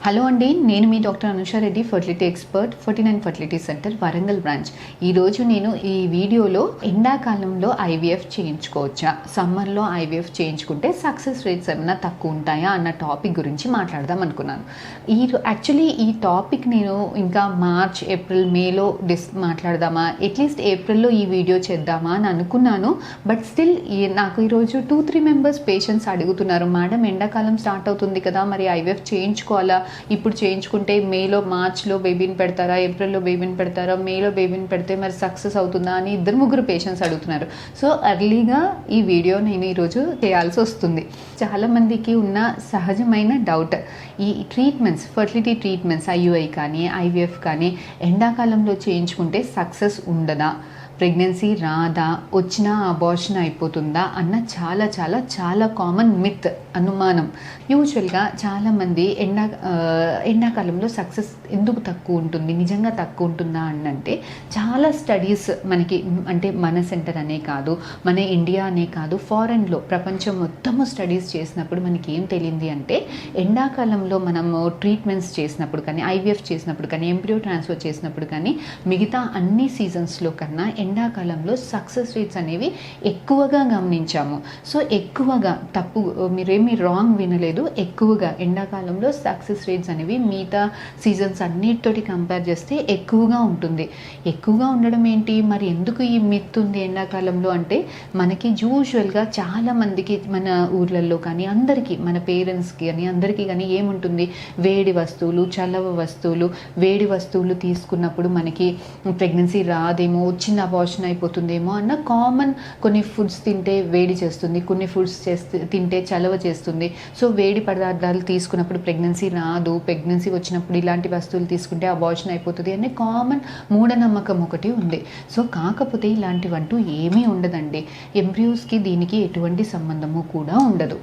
Hello అండి, నేను మీ doctor Anusha Reddy, fertility expert, 49 fertility centre, Warangal branch. ఈరోజు నేను ఈ వీడియోలో ఎండాకాలంలో ఐవీఎఫ్ చేయించుకోవచ్చా, సమ్మర్లో ఐవీఎఫ్ చేయించుకుంటే సక్సెస్ రేట్స్ ఏమైనా తక్కువ ఉంటాయా అన్న టాపిక్ గురించి మాట్లాడదాం అనుకున్నాను. యాక్చువల్లీ ఈ టాపిక్ నేను ఇంకా మార్చ్, ఏప్రిల్, మేలో మాట్లాడదామా, అట్లీస్ట్ ఏప్రిల్లో ఈ వీడియో చేద్దామా అని అనుకున్నాను. బట్ స్టిల్ నాకు ఈరోజు 2-3 మెంబర్స్ పేషెంట్స్ అడుగుతున్నారు, మేడం ఎండాకాలం స్టార్ట్ అవుతుంది కదా, మరి ఐవీఎఫ్ చేయించుకోవాలా, ఇప్పుడు చేయించుకుంటే మేలో, మార్చ్లో బేబీని పెడతారా, ఏప్రిల్లో బేబీని పెడతారా, మేలో బేబీని పెడితే మరి సక్సెస్ అవుతుందా అని 2-3 పేషెంట్స్ అడుగుతున్నారు. సో ఎర్లీగా ఈ వీడియో నేను ఈరోజు చేయాల్సి వస్తుంది. చాలామందికి ఉన్న సహజమైన డౌట్, ఈ ట్రీట్మెంట్స్, ఫర్టిలిటీ ట్రీట్మెంట్స్, ఐయుఐ కానీ ఐవీఎఫ్ కానీ ఎండాకాలంలో చేయించుకుంటే సక్సెస్ ఉండదా, ప్రెగ్నెన్సీ రాదా, వచ్చినా అబార్షన్ అయిపోతుందా అన్న చాలా చాలా చాలా కామన్ మిత్, అనుమానం. యూజువల్గా చాలామంది ఎండాకాలంలో సక్సెస్ ఎందుకు తక్కువ ఉంటుంది, నిజంగా తక్కువ ఉంటుందా అంటే చాలా స్టడీస్ మనకి, అంటే మన సెంటర్ అనే కాదు, మన ఇండియా అనే కాదు, ఫారెన్లో ప్రపంచం మొత్తము స్టడీస్ చేసినప్పుడు మనకి ఏం తెలియంది అంటే ఎండాకాలంలో మనము ట్రీట్మెంట్స్ చేసినప్పుడు కానీ, ఐవీఎఫ్ చేసినప్పుడు కానీ, ఎంబ్రియో ట్రాన్స్ఫర్ చేసినప్పుడు కానీ, మిగతా అన్ని సీజన్స్లో కన్నా ఎండాకాలంలో సక్సెస్ రేట్స్ అనేవి ఎక్కువగా గమనించాము. సో ఎక్కువగా, తప్పు మీరేమీ రాంగ్ వినలేదు, ఎక్కువగా ఎండాకాలంలో సక్సెస్ రేట్స్ అనేవి మిగతా సీజన్స్ అన్నిటితోటి కంపేర్ చేస్తే ఎక్కువగా ఉంటుంది. ఎక్కువగా ఉండడం ఏంటి మరి, ఎందుకు ఈ మిత్ ఉంది ఎండాకాలంలో అంటే, మనకి యూజువల్గా చాలామందికి మన ఊర్లలో కానీ అందరికీ, మన పేరెంట్స్కి కానీ అందరికీ కానీ ఏముంటుంది, వేడి వస్తువులు, చల్లవ వస్తువులు, వేడి వస్తువులు తీసుకున్నప్పుడు మనకి ప్రెగ్నెన్సీ రాదేమో, వచ్చిన అబార్షన్ అయిపోతుందేమో అన్న కామన్. కొన్ని ఫుడ్స్ తింటే వేడి చేస్తుంది, కొన్ని ఫుడ్స్ తింటే చలవ చేస్తుంది. సో వేడి పదార్థాలు తీసుకున్నప్పుడు ప్రెగ్నెన్సీ రాదు, ప్రెగ్నెన్సీ వచ్చినప్పుడు ఇలాంటి వస్తువులు తీసుకుంటే అబార్షన్ అయిపోతుంది అనే కామన్ మూఢనమ్మకం ఒకటి ఉంది. సో కాకపోతే ఇలాంటివంటూ ఏమీ ఉండదండి. ఎంబ్రియోస్కి దీనికి ఎటువంటి సంబంధము కూడా ఉండదు.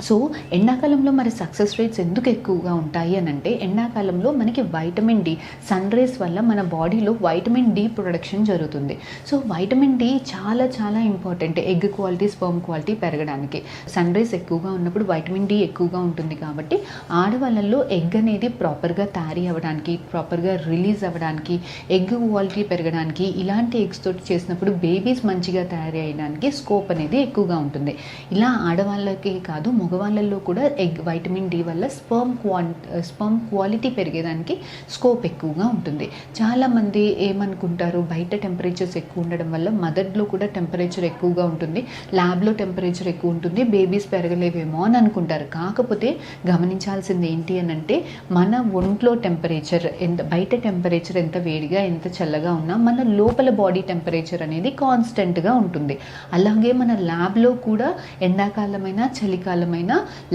సో ఎండాకాలంలో మరి సక్సెస్ రేట్స్ ఎందుకు ఎక్కువగా ఉంటాయి అని అంటే, ఎండాకాలంలో మనకి వైటమిన్ డి, సన్ రేస్ వల్ల మన బాడీలో వైటమిన్ డి ప్రొడక్షన్ జరుగుతుంది. సో వైటమిన్ డి చాలా చాలా important egg quality, sperm quality పెరగడానికి. సన్ రేస్ ఎక్కువగా ఉన్నప్పుడు వైటమిన్ డి ఎక్కువగా ఉంటుంది కాబట్టి ఆడవాళ్ళల్లో ఎగ్ అనేది ప్రాపర్గా తయారీ అవ్వడానికి, ప్రాపర్గా రిలీజ్ అవ్వడానికి, ఎగ్ క్వాలిటీ పెరగడానికి, ఇలాంటి ఎగ్స్ తోటి చేసినప్పుడు బేబీస్ మంచిగా తయారీ అయ్యడానికి స్కోప్ అనేది ఎక్కువగా ఉంటుంది. ఇలా ఆడవాళ్ళకి కాదు, మగవాళ్ళల్లో కూడా వైటమిన్ డి వల్ల స్పర్మ్ క్వాలిటీ పెరిగేదానికి స్కోప్ ఎక్కువగా ఉంటుంది. చాలామంది ఏమనుకుంటారు, బయట టెంపరేచర్స్ ఎక్కువ ఉండడం వల్ల మదర్లో కూడా టెంపరేచర్ ఎక్కువగా ఉంటుంది, ల్యాబ్లో టెంపరేచర్ ఎక్కువ ఉంటుంది, బేబీస్ పెరగలేవేమో అని అనుకుంటారు. కాకపోతే గమనించాల్సింది ఏంటి అని అంటే, మన ఒంట్లో టెంపరేచర్ ఎంత, బయట టెంపరేచర్ ఎంత వేడిగా ఎంత చల్లగా ఉన్నా మన లోపల బాడీ టెంపరేచర్ అనేది కాన్స్టెంట్గా ఉంటుంది. అలాగే మన ల్యాబ్లో కూడా ఎండాకాలమైనా చలికాలమైనా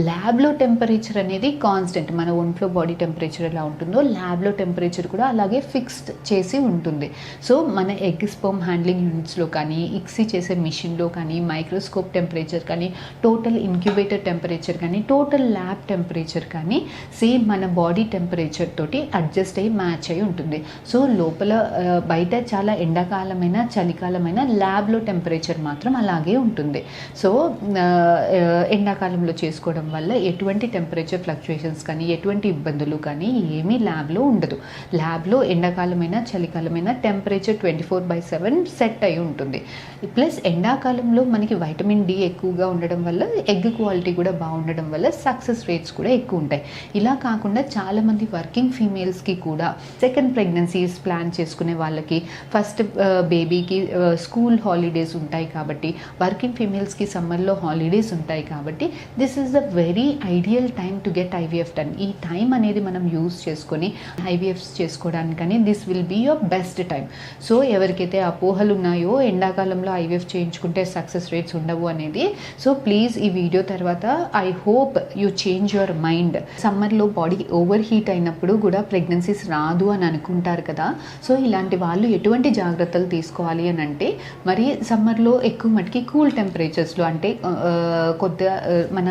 ల్యాబ్లో టెంపరేచర్ అనేది కాన్స్టెంట్. మన ఒంట్లో బాడీ టెంపరేచర్ ఎలా ఉంటుందో ల్యాబ్లో టెంపరేచర్ కూడా అలాగే ఫిక్స్డ్ చేసి ఉంటుంది. సో మన ఎగ్ స్పర్మ్ హ్యాండ్లింగ్ యూనిట్స్లో కానీ, ఇక్సీ చేసే మిషన్లో కానీ, మైక్రోస్కోప్ టెంపరేచర్ కానీ, టోటల్ ఇంక్యుబేటర్ టెంపరేచర్ కానీ, టోటల్ ల్యాబ్ టెంపరేచర్ కానీ సేమ్ మన బాడీ టెంపరేచర్ తోటి అడ్జస్ట్ అయ్యి మ్యాచ్ అయి ఉంటుంది. సో లోపల బయట చాలా ఎండాకాలమైన చలికాలమైన ల్యాబ్లో టెంపరేచర్ మాత్రం అలాగే ఉంటుంది. సో ఎండాకాలంలో చేసుకోవడం వల్ల ఎటువంటి టెంపరేచర్ ఫ్లక్చుయేషన్స్ కానీ, ఎటువంటి ఇబ్బందులు కానీ ఏమీ ల్యాబ్లో ఉండదు. ల్యాబ్లో ఎండాకాలమైనా చలికాలమైనా టెంపరేచర్ 24/7 సెట్ అయి ఉంటుంది. ప్లస్ ఎండాకాలంలో మనకి వైటమిన్ డి ఎక్కువగా ఉండడం వల్ల ఎగ్ క్వాలిటీ కూడా బాగుండడం వల్ల సక్సెస్ రేట్స్ కూడా ఎక్కువ ఉంటాయి. ఇలా కాకుండా చాలామంది వర్కింగ్ ఫీమేల్స్కి కూడా సెకండ్ ప్రెగ్నెన్సీస్ ప్లాన్ చేసుకునే వాళ్ళకి, ఫస్ట్ బేబీకి స్కూల్ హాలిడేస్ ఉంటాయి కాబట్టి, వర్కింగ్ ఫీమేల్స్కి సమ్మర్లో హాలిడేస్ ఉంటాయి కాబట్టి this is the very ideal time to get IVF done. ఈ టైం అనేది మనం యూజ్ చేసుకొని ఐవీఎఫ్స్ చేసుకోవడానికని this will be your best time. So ఎవరికైతే అపోహలు ఉన్నాయో ఎండాకాలంలో ఐవీఎఫ్ చేయించుకుంటే సక్సెస్ రేట్స్ ఉండవు అనేది, సో ప్లీజ్ ఈ వీడియో తర్వాత I hope you change your mind. సమ్మర్లో బాడీ ఓవర్ హీట్ అయినప్పుడు కూడా ప్రెగ్నెన్సీస్ రాదు అని అనుకుంటారు కదా. సో ఇలాంటి వాళ్ళు ఎటువంటి జాగ్రత్తలు తీసుకోవాలి అని అంటే, మరి సమ్మర్లో ఎక్కువ మటుకి కూల్ టెంపరేచర్స్లో, అంటే కొద్దిగా మన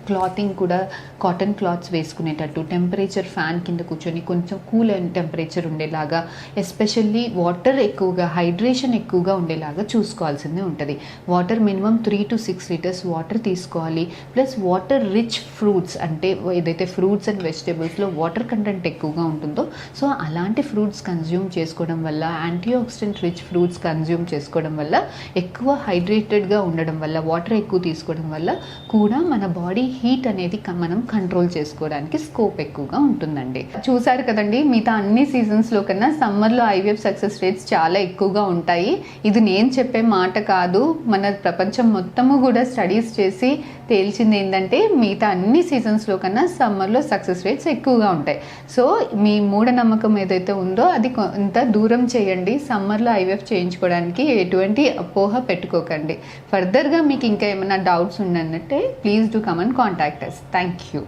క్లాతింగ్ కూడా కాటన్ క్లాత్స్ వేసుకునేటట్టు, టెంపరేచర్ ఫ్యాన్ కింద కూర్చొని కొంచెం కూల్ అండ్ టెంపరేచర్ ఉండేలాగా, ఎస్పెషల్లీ వాటర్ ఎక్కువగా, హైడ్రేషన్ ఎక్కువగా ఉండేలాగా చూసుకోవాల్సిందే ఉంటుంది. Water minimum 3 to 6 litres water తీసుకోవాలి. ప్లస్ వాటర్ రిచ్ ఫ్రూట్స్, అంటే ఏదైతే ఫ్రూట్స్ అండ్ వెజిటేబుల్స్లో వాటర్ కంటెంట్ ఎక్కువగా ఉంటుందో సో అలాంటి ఫ్రూట్స్ కన్జ్యూమ్ చేసుకోవడం వల్ల, anti oxidant rich fruits consume చేసుకోవడం వల్ల, ఎక్కువ హైడ్రేటెడ్గా ఉండడం వల్ల, వాటర్ ఎక్కువ తీసుకోవడం వల్ల కూడా మన బాడీ హీట్ అనేది మనం కంట్రోల్ చేసుకోవడానికి స్కోప్ ఎక్కువగా ఉంటుందండి. చూసారు కదండి, మిగతా అన్ని సీజన్స్లో కన్నా సమ్మర్లో ఐవీఎఫ్ సక్సెస్ రేట్స్ చాలా ఎక్కువగా ఉంటాయి. ఇది నేను చెప్పే మాట కాదు, మన ప్రపంచం మొత్తము కూడా స్టడీస్ చేసి తేల్చింది ఏంటంటే మిగతా అన్ని సీజన్స్లో కన్నా సమ్మర్లో సక్సెస్ రేట్స్ ఎక్కువగా ఉంటాయి. సో మీ మూఢనమ్మకం ఏదైతే ఉందో అది కొంత దూరం చేయండి. సమ్మర్లో ఐవీఎఫ్ చేయించుకోవడానికి ఎటువంటి అపోహ పెట్టుకోకండి. ఫర్దర్గా మీకు ఇంకా ఏమైనా డౌట్స్ ఉన్నట్టే please do come and contact us. Thank you.